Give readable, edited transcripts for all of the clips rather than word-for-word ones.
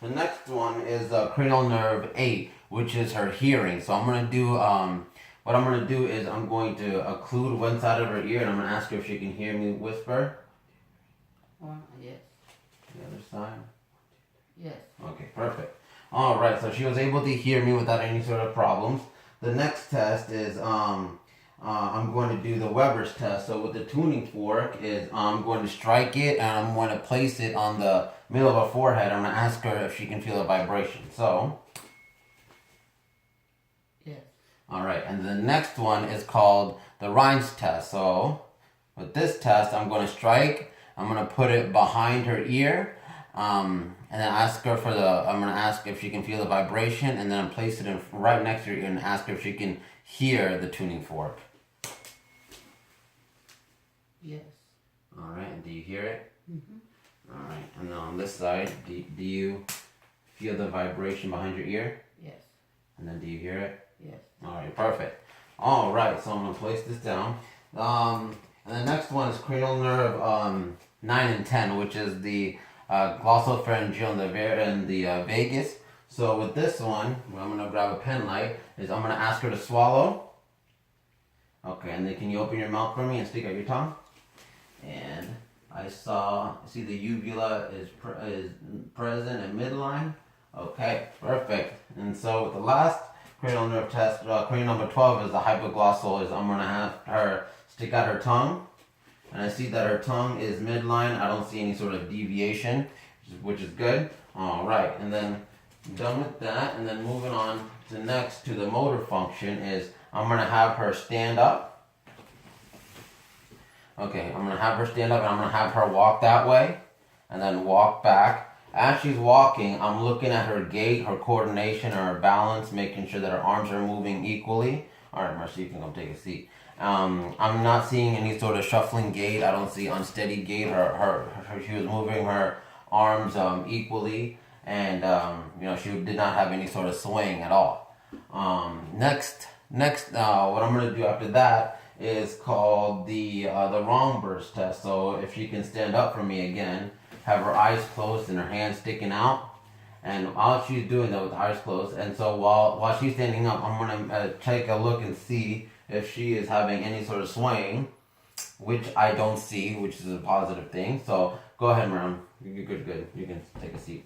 The next one is cranial nerve 8, which is her hearing. So I'm going to do, what I'm going to do is I'm going to occlude one side of her ear and I'm going to ask her if she can hear me whisper. Yes. The other side. Yes. Okay, perfect. Alright, so she was able to hear me without any sort of problems. The next test is, I'm going to do the Weber's test. So with the tuning fork is I'm going to strike it and I'm going to place it on the middle of her forehead. I'm going to ask her if she can feel a vibration. So, Yes. alright, and the next one is called the Rhines test. So with this test, I'm going to strike, I'm going to put it behind her ear, and then ask her for I'm going to ask if she can feel the vibration, and then place it right next to her ear and ask her if she can hear the tuning fork. Yes. Alright, and do you hear it? Mm-hmm. Alright, and then on this side, do you feel the vibration behind your ear? Yes. And then do you hear it? Yes. Alright, perfect. Alright, so I'm going to place this down. And the next one is cranial nerve 9 and 10, which is the glossopharyngeal and the vagus. So with this one, I'm going to grab a pen light, is I'm going to ask her to swallow. Okay, and then can you open your mouth for me and stick out your tongue? And I see the uvula is present in midline. Okay, perfect. And so with the last cranial nerve test, cranial number 12 is the hypoglossal. I'm going to have her stick out her tongue. And I see that her tongue is midline. I don't see any sort of deviation, which is good. All right, and then done with that, and then moving on to next to the motor function is I'm going to have her stand up. Okay, I'm going to have her stand up and I'm going to have her walk that way and then walk back. As she's walking, I'm looking at her gait, her coordination, her balance, making sure that her arms are moving equally. All right, Marcy, you can come take a seat. I'm not seeing any sort of shuffling gait. I don't see unsteady gait. She was moving her arms equally, and she did not have any sort of swaying at all. Next, what I'm going to do after that is called the Romber's test. So if she can stand up for me again, have her eyes closed and her hands sticking out, and while she's doing that with her eyes closed, and so while she's standing up, I'm gonna take a look and see if she is having any sort of swaying, which I don't see, which is a positive thing. So go ahead, Maram. You're good. You can take a seat.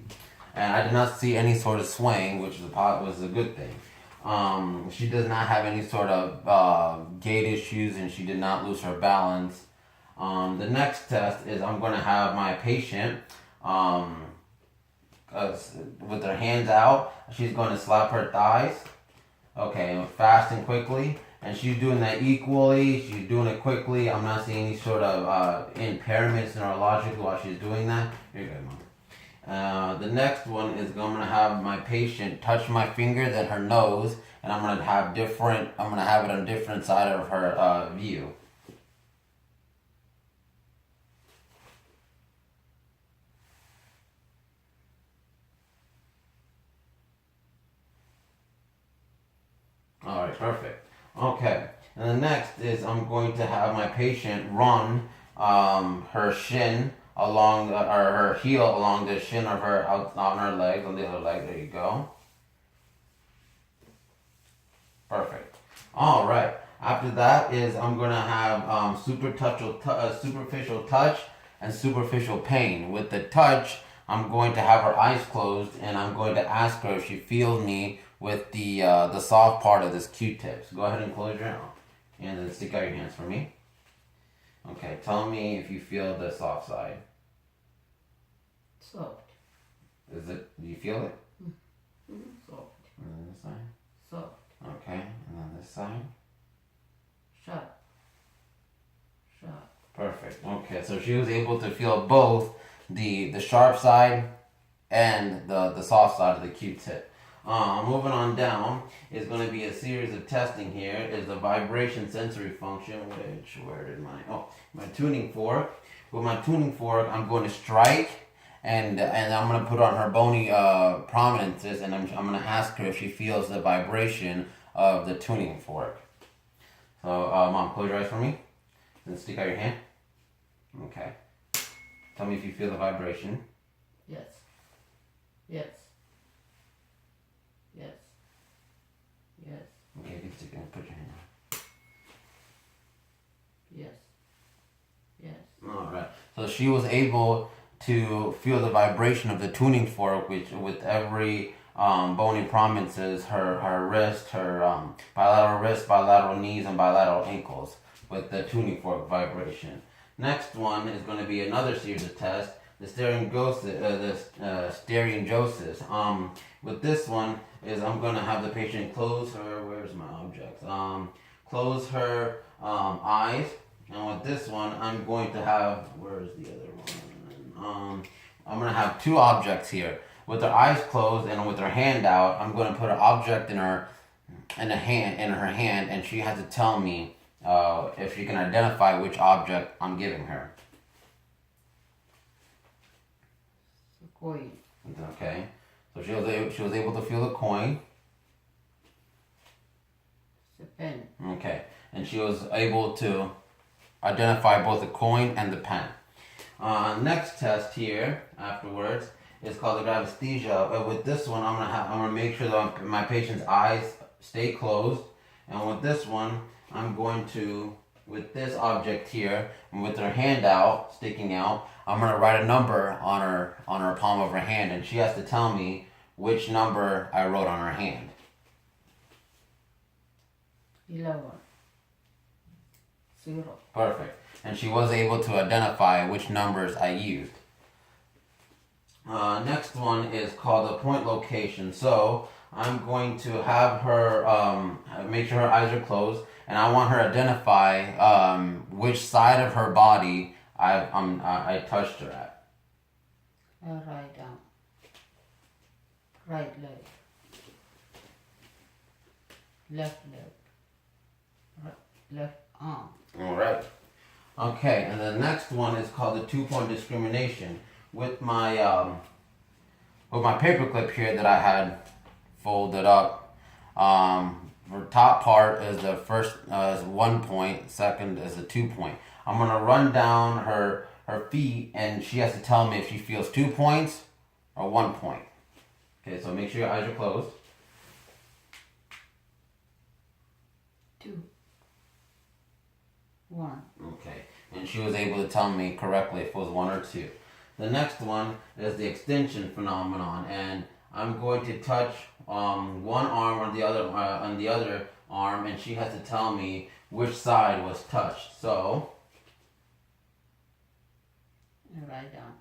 And I did not see any sort of swaying, which was a good thing. She does not have any sort of gait issues, and she did not lose her balance. The next test is I'm going to have my patient with her hands out. She's going to slap her thighs. Okay, fast and quickly. And she's doing that equally. She's doing it quickly. I'm not seeing any sort of impairments neurologically while she's doing that. You're good, Mom. The next one is I'm going to have my patient touch my fingers and her nose, and I'm going to have it on a different side of her view. All right, perfect. Okay, and the next is I'm going to have my patient run her shin along or her heel along the shin of her on her leg, on the other leg. There you go. Perfect. All right. After that is I'm gonna have superficial touch and superficial pain. With the touch, I'm going to have her eyes closed and I'm going to ask her if she feels me with the soft part of this Q-tip. So go ahead and close your hands and stick out your hands for me. Okay, tell me if you feel the soft side. Soft. Do you feel it? Mm-hmm. Soft. And then this side? Soft. Okay, and then this side? Sharp. Perfect. Okay, so she was able to feel both the sharp side and the soft side of the Q-tip. Moving on down is going to be a series of testing here. Is the vibration sensory function, where did my tuning fork. With my tuning fork, I'm going to strike, and I'm going to put on her bony prominences, and I'm going to ask her if she feels the vibration of the tuning fork. So, Mom, close your eyes for me, and stick out your hand. Okay. Tell me if you feel the vibration. Yes. she was able to feel the vibration of the tuning fork, which with every bony prominences, her wrist, her bilateral knees, and bilateral ankles with the tuning fork vibration. Next one is going to be another series of tests, the stereognosis. With this one is I'm going to have the patient close her, where's my objects? Close her eyes. And with this one, I'm going to have, where's the other one? I'm going to have two objects here. With her eyes closed and with her hand out, I'm going to put an object in her hand, and she has to tell me if she can identify which object I'm giving her. Coin. Okay, so she was able to feel the coin. It's a pen. Okay, and she was able to identify both the coin and the pen. Next test here afterwards is called the gravesthesia. But with this one, I'm gonna make sure that my patient's eyes stay closed, and with this one, I'm going to, with this object here, and with her hand out, sticking out, I'm gonna write a number on her palm of her hand, and she has to tell me which number I wrote on her hand. 11. 0. Perfect. And she was able to identify which numbers I used. Next one is called the point location. So I'm going to have her make sure her eyes are closed, and I want her to identify which side of her body I touched her at. Right arm. Right leg. Left leg. Left arm. All right. Okay, and the next one is called the 2-point discrimination. With my paperclip here that I had folded up, the top part is the first is 1 point, second is a 2 point. I'm gonna run down her feet, and she has to tell me if she feels 2 points or 1 point. Okay, so make sure your eyes are closed. 2. 1. Okay, and she was able to tell me correctly if it was 1 or 2. The next one is the extension phenomenon, and I'm going to touch one arm on the other arm, and she has to tell me which side was touched. So, Right arm.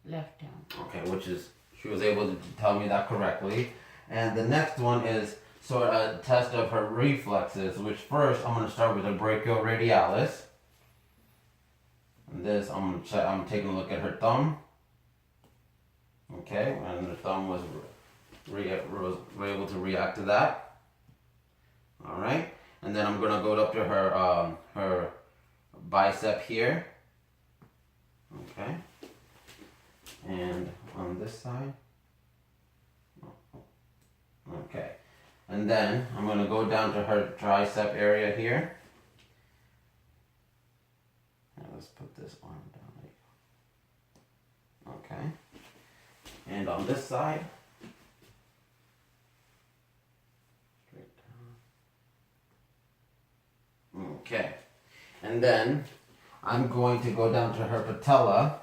Left arm. okay, which is, she was able to tell me that correctly. And the next one is sort of a test of her reflexes, which first I'm going to start with a brachioradialis. And this, I'm taking a look at her thumb. Okay, and the thumb was able to react to that. All right, and then I'm gonna go up to her bicep here. Okay, and on this side. Okay, and then I'm gonna go down to her tricep area here. Let's put this arm down. Okay. And on this side, straight down. Okay. And then I'm going to go down to her patella.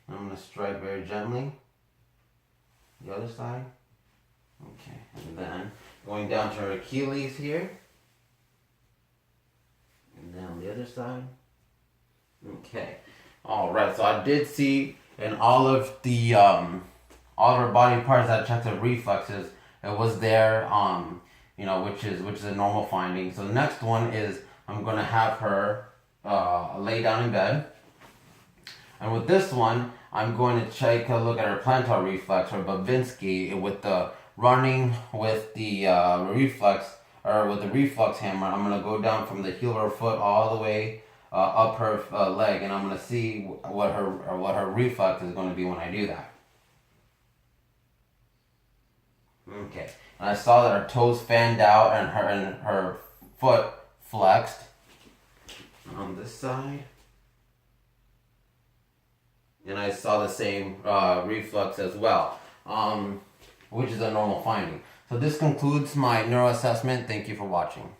I'm going to strike very gently. The other side. Okay. And then going down to her Achilles here. And then on the other side. Okay. All right. So I did see in all of her body parts that checked her reflexes, it was there. Which is a normal finding. So the next one is I'm going to have her lay down in bed, and with this one I'm going to take a look at her plantar reflex, or Babinski, with the running with the reflex, or with the reflex hammer. I'm going to go down from the heel of her foot all the way up her leg, and I'm going to see what her reflex is going to be when I do that. Okay, and I saw that her toes fanned out and her foot flexed. On this side, and I saw the same reflex as well, which is a normal finding. So this concludes my neuro assessment. Thank you for watching.